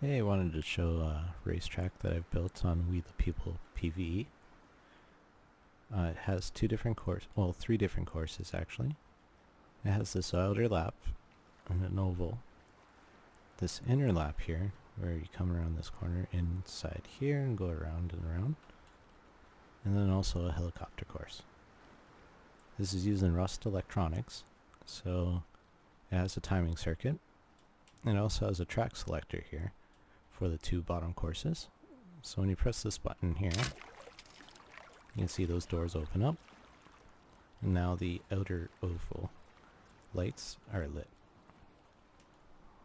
Hey, I wanted to show a racetrack that I've built on We the People PvE. It has three different courses actually. It has this outer lap and an oval. This inner lap here, where you come around this corner inside here and go around and around. And then also a helicopter course. This is using Rust electronics, so it has a timing circuit. It also has a track selector here for the two bottom courses. So when you press this button here, you can see those doors open up. And now the outer oval lights are lit.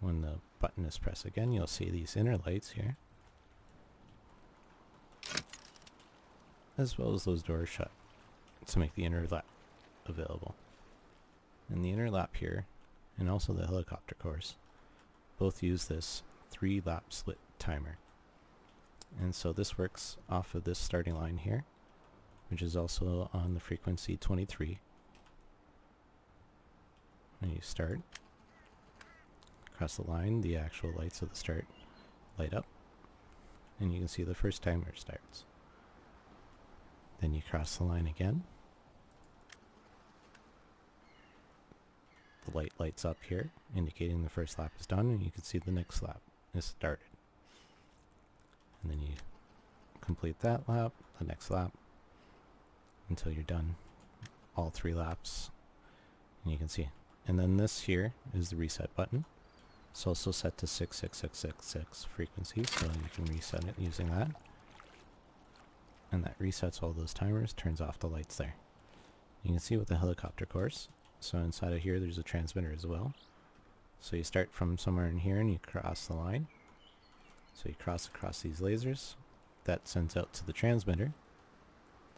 When the button is pressed again, you'll see these inner lights here, as well as those doors shut to make the inner lap available. And the inner lap here, and also the helicopter course, both use this 3-lap split timer. And so this works off of this starting line here, which is also on the frequency 23. When you start, across the line, the actual lights of the start light up, and you can see the first timer starts. Then you cross the line again. The light lights up here, indicating the first lap is done, and you can see the next lap is started. And then you complete that lap, the next lap, until you're done all 3 laps. And you can see. And then this here is the reset button. It's also set to 66666 frequency, so you can reset it using that. And that resets all those timers, turns off the lights there. You can see with the helicopter course, so inside of here there's a transmitter as well. So you start from somewhere in here and you cross the line. So you cross across these lasers. That sends out to the transmitter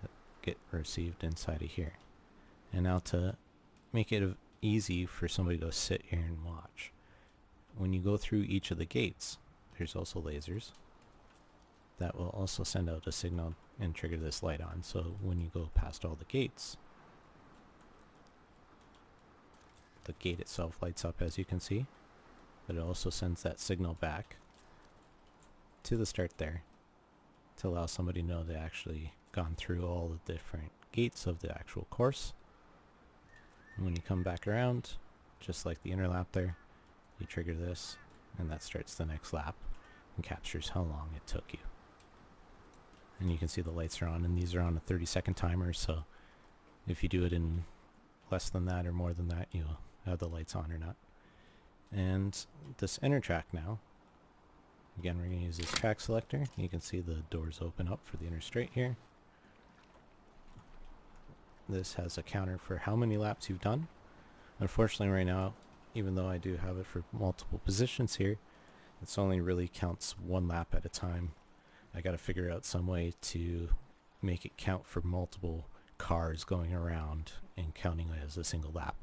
that get received inside of here. And now to make it easy for somebody to sit here and watch, when you go through each of the gates, there's also lasers that will also send out a signal and trigger this light on. So when you go past all the gates, the gate itself lights up, as you can see, but it also sends that signal back to the start there to allow somebody to know they actually gone through all the different gates of the actual course. And when you come back around, just like the inner lap there, you trigger this, and that starts the next lap and captures how long it took you. And you can see the lights are on, and these are on a 30-second timer, so if you do it in less than that or more than that, you'll have the lights on or not. And this inner track now, again, we're going to use this track selector. You can see the doors open up for the inner straight here. This has a counter for how many laps you've done. Unfortunately right now, even though I do have it for multiple positions here, it's only really counts 1 lap at a time. I got to figure out some way to make it count for multiple cars going around and counting it as a single lap.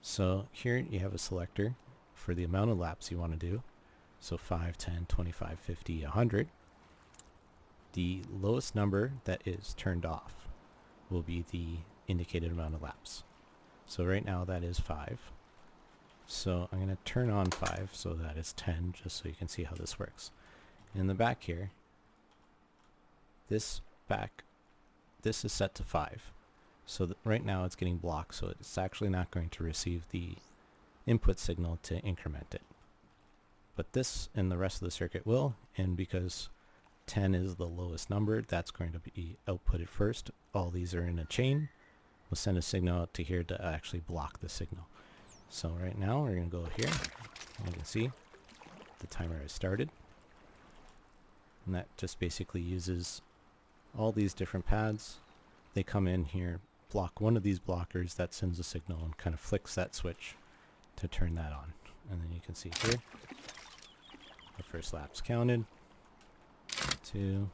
So here you have a selector for the amount of laps you want to do. So 5, 10, 25, 50, 100. The lowest number that is turned off will be the indicated amount of laps. So right now that is 5. So I'm going to turn on 5 so that it's 10, just so you can see how this works. In the back here, this is set to 5. So right now it's getting blocked, so it's actually not going to receive the input signal to increment it. But this and the rest of the circuit will, and because 10 is the lowest number, that's going to be outputted first. All these are in a chain. We'll send a signal out to here to actually block the signal. So right now we're going to go here. You can see the timer has started. And that just basically uses all these different pads. They come in here, block one of these blockers, that sends a signal and kind of flicks that switch to turn that on. And then you can see here, the first lap's counted. 2,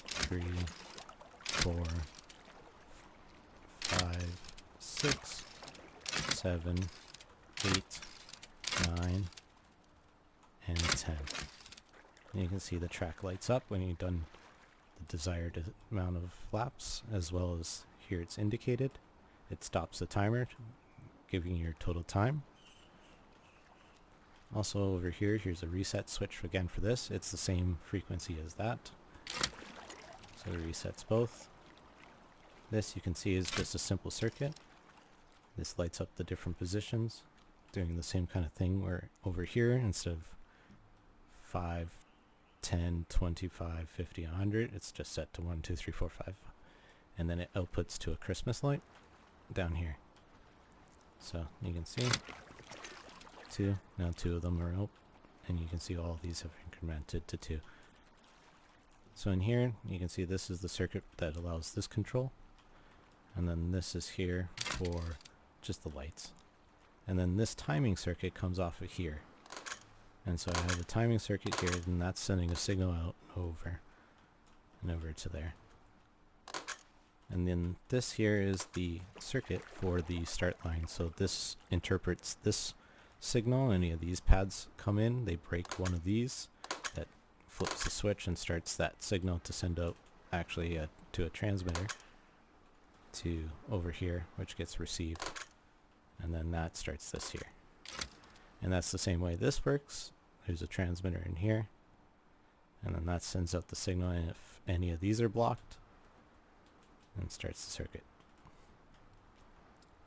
3, 4, 5, 6, 7, 8, 9, and 10. And you can see the track lights up when you've done the desired amount of laps, as well as here it's indicated. It stops the timer, giving you your total time. Also over here, here's a reset switch again for this. It's the same frequency as that. So it resets both. This you can see is just a simple circuit. This lights up the different positions, doing the same kind of thing where over here, instead of 5, 10, 25, 50, 100, it's just set to 1, 2, 3, 4, 5. And then it outputs to a Christmas light down here. So you can see now 2 of them are out, and you can see all these have incremented to 2. So in here you can see this is the circuit that allows this control, and then this is here for just the lights, and then this timing circuit comes off of here. And so I have a timing circuit here, and that's sending a signal out over and over to there. And then this here is the circuit for the start line. So this interprets this signal. Any of these pads come in, they break one of these, that flips the switch and starts that signal to send out actually to a transmitter to over here, which gets received, and then that starts this here. And that's the same way this works. There's a transmitter in here, and then that sends out the signal, and if any of these are blocked, then starts the circuit.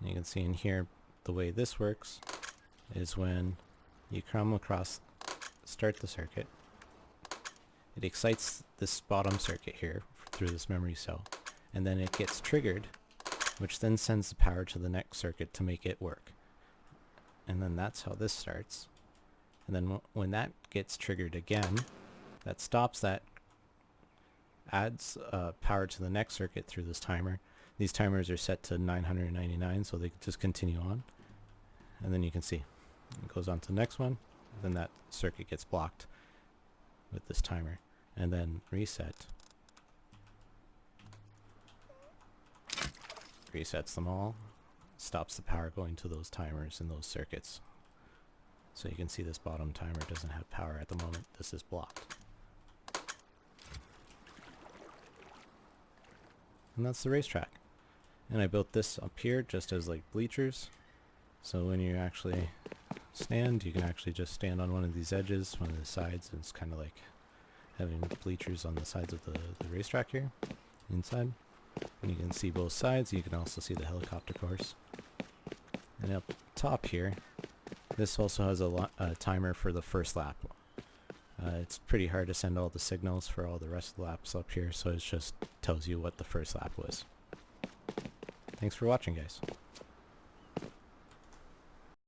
And you can see in here the way this works is when you come across start the circuit, it excites this bottom circuit here through this memory cell, and then it gets triggered, which then sends the power to the next circuit to make it work. And then that's how this starts. And then when that gets triggered again, that stops that, adds power to the next circuit through this timer. These timers are set to 999, so they just continue on. And then you can see it goes on to the next one, then that circuit gets blocked with this timer, and then reset resets them all, stops the power going to those timers and those circuits. So you can see this bottom timer doesn't have power at the moment. This is blocked. And that's the racetrack. And I built this up here just as like bleachers. So when you actually stand, you can actually just stand on one of these edges, one of the sides, and it's kind of like having bleachers on the sides of the racetrack here, inside. And you can see both sides. You can also see the helicopter course. And up top here, this also has a timer for the first lap. It's pretty hard to send all the signals for all the rest of the laps up here, so it just tells you what the first lap was. Thanks for watching, guys.